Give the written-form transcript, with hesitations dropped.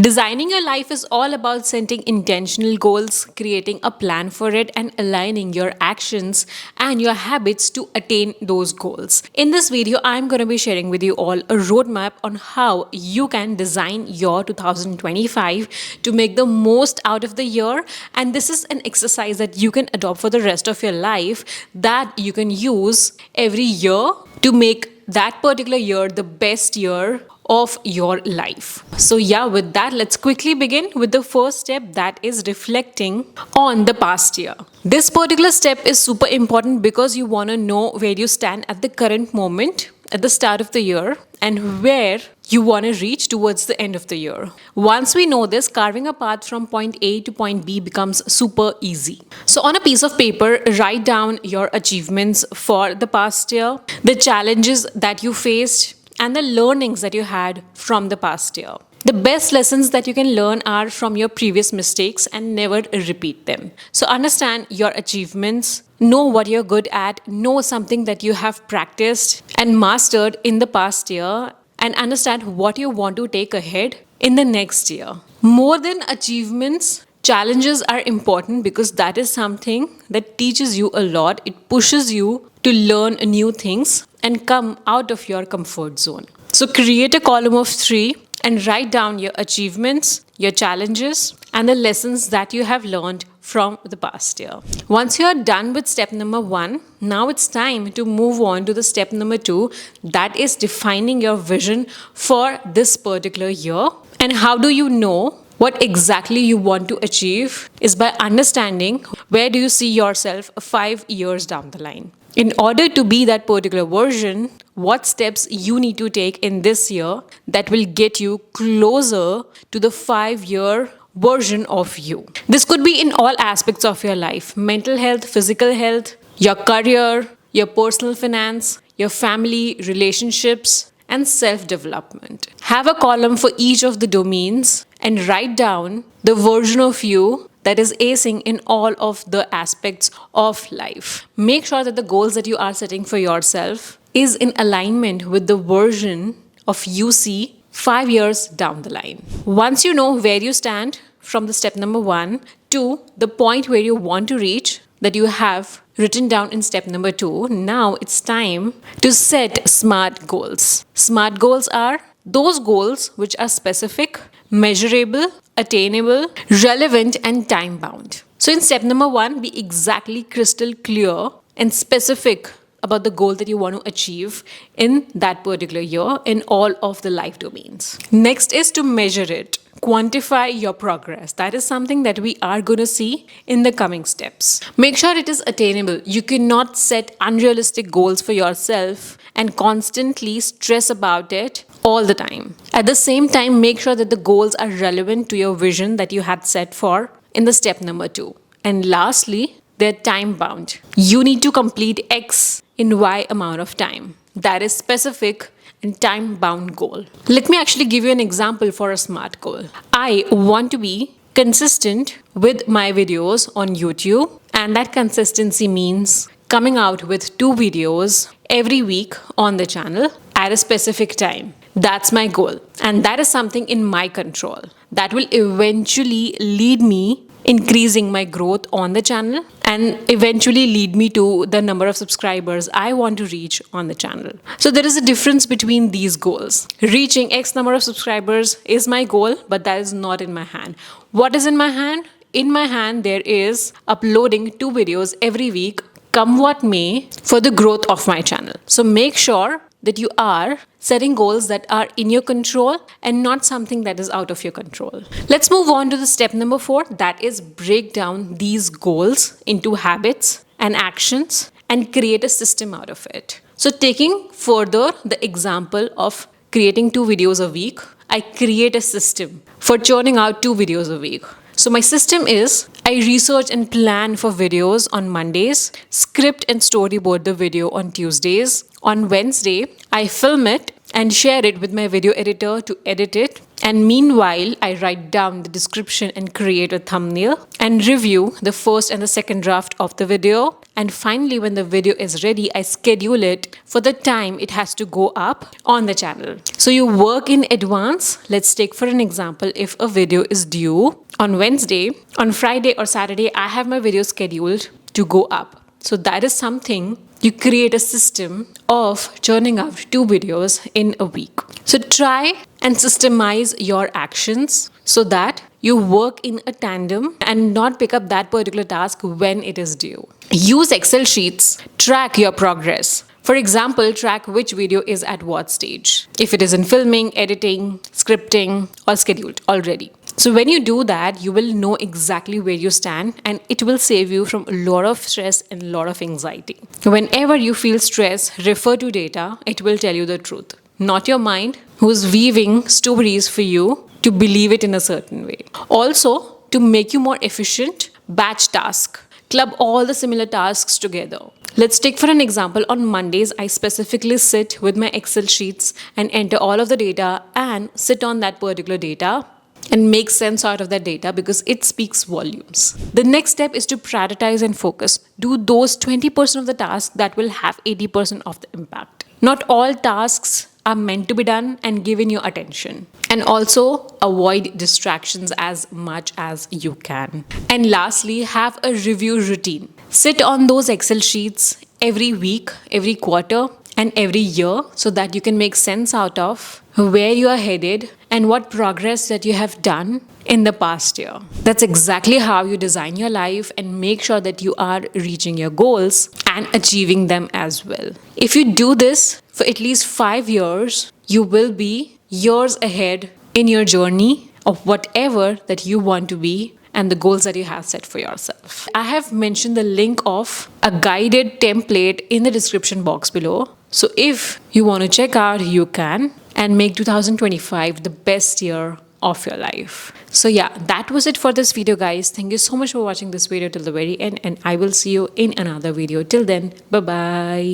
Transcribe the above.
Designing your life is all about setting intentional goals, creating a plan for it, and aligning your actions and your habits to attain those goals. In this video, I'm going to be sharing with you all a roadmap on how you can design your 2025 to make the most out of the year. And this is an exercise that you can adopt for the rest of your life that you can use every year to make that particular year the best year of your life. So, yeah, with that, let's quickly begin with the first step, that is reflecting on the past year. This particular step is super important because you want to know where you stand at the current moment at the start of the year and where you want to reach towards the end of the year. Once we know this, carving a path from point A to point B becomes super easy. So, on a piece of paper, write down your achievements for the past year, the challenges that you faced, and the learnings that you had from the past year. The best lessons that you can learn are from your previous mistakes and never repeat them. So understand your achievements, know what you're good at, know something that you have practiced and mastered in the past year, and understand what you want to take ahead in the next year. More than achievements, challenges are important because that is something that teaches you a lot. It pushes you to learn new things and come out of your comfort zone. So create a column of 3 and write down your achievements, your challenges, and the lessons that you have learned from the past year. Once you are done with step number 1, now it's time to move on to the step number 2, that is defining your vision for this particular year. And how do you know what exactly you want to achieve is by understanding where do you see yourself 5 years down the line. In order to be that particular version, what steps you need to take in this year that will get you closer to the 5-year version of you. This could be in all aspects of your life: mental health, physical health, your career, your personal finance, your family, relationships, and self-development. Have a column for each of the domains and write down the version of you that is acing in all of the aspects of life. Make sure that the goals that you are setting for yourself is in alignment with the version of you see 5 years down the line. Once you know where you stand from the step number 1 to the point where you want to reach that you have written down in step number 2, now it's time to set SMART goals. SMART goals are those goals which are specific, measurable, attainable, relevant, and time bound. So in step number 1, be exactly crystal clear and specific about the goal that you want to achieve in that particular year in all of the life domains. Next is to measure it. Quantify your progress. That is something that we are going to see in the coming steps. Make sure it is attainable. You cannot set unrealistic goals for yourself and constantly stress about it all the time. At the same time, make sure that the goals are relevant to your vision that you had set for in the step number 2. And lastly, they're time bound. You need to complete X in Y amount of time. That is specific and time bound goal. Let me actually give you an example for a SMART goal. I want to be consistent with my videos on YouTube, and that consistency means coming out with 2 videos every week on the channel at a specific time. That's my goal, and that is something in my control. That will eventually lead me increasing my growth on the channel and eventually lead me to the number of subscribers I want to reach on the channel. So there is a difference between these goals. Reaching X number of subscribers is my goal, but that is not in my hand. What is in my hand? In my hand, there is uploading 2 videos every week, come what may, for the growth of my channel. So make sure that you are setting goals that are in your control and not something that is out of your control. Let's move on to the step number 4, that is break down these goals into habits and actions and create a system out of it. So taking further the example of creating 2 videos a week, I create a system for churning out 2 videos a week. So my system is I research and plan for videos on Mondays, script and storyboard the video on Tuesdays. On Wednesday, I film it and share it with my video editor to edit it And meanwhile, I write down the description and create a thumbnail and review the first and the second draft of the video. And finally, when the video is ready, I schedule it for the time it has to go up on the channel. So you work in advance. Let's take for an example, if a video is due on Wednesday, on Friday or Saturday, I have my video scheduled to go up. So that is something you create a system of churning out 2 videos in a week. So try and systemize your actions so that you work in a tandem and not pick up that particular task when it is due. Use Excel sheets, track your progress. For example, track which video is at what stage. If it is in filming, editing, scripting, or scheduled already. So when you do that, you will know exactly where you stand and it will save you from a lot of stress and a lot of anxiety. Whenever you feel stress, refer to data. It will tell you the truth, not your mind who's weaving stories for you to believe it in a certain way. Also, to make you more efficient, batch task. Club all the similar tasks together. Let's take for an example, on Mondays, I specifically sit with my Excel sheets and enter all of the data and sit on that particular data and make sense out of that data because it speaks volumes. The next step is to prioritize and focus. Do those 20% of the tasks that will have 80% of the impact. Not all tasks are meant to be done and given your attention. And also avoid distractions as much as you can. And lastly, have a review routine. Sit on those Excel sheets every week, every quarter, and every year so that you can make sense out of where you are headed and what progress that you have done in the past year. That's exactly how you design your life and make sure that you are reaching your goals and achieving them as well. If you do this for at least 5 years, you will be years ahead in your journey of whatever that you want to be and the goals that you have set for yourself. I have mentioned the link of a guided template in the description box below. So if you want to check out, you can, and make 2025 the best year of your life. So yeah, that was it for this video, guys. Thank you so much for watching this video till the very end, and I will see you in another video. Till then, bye bye.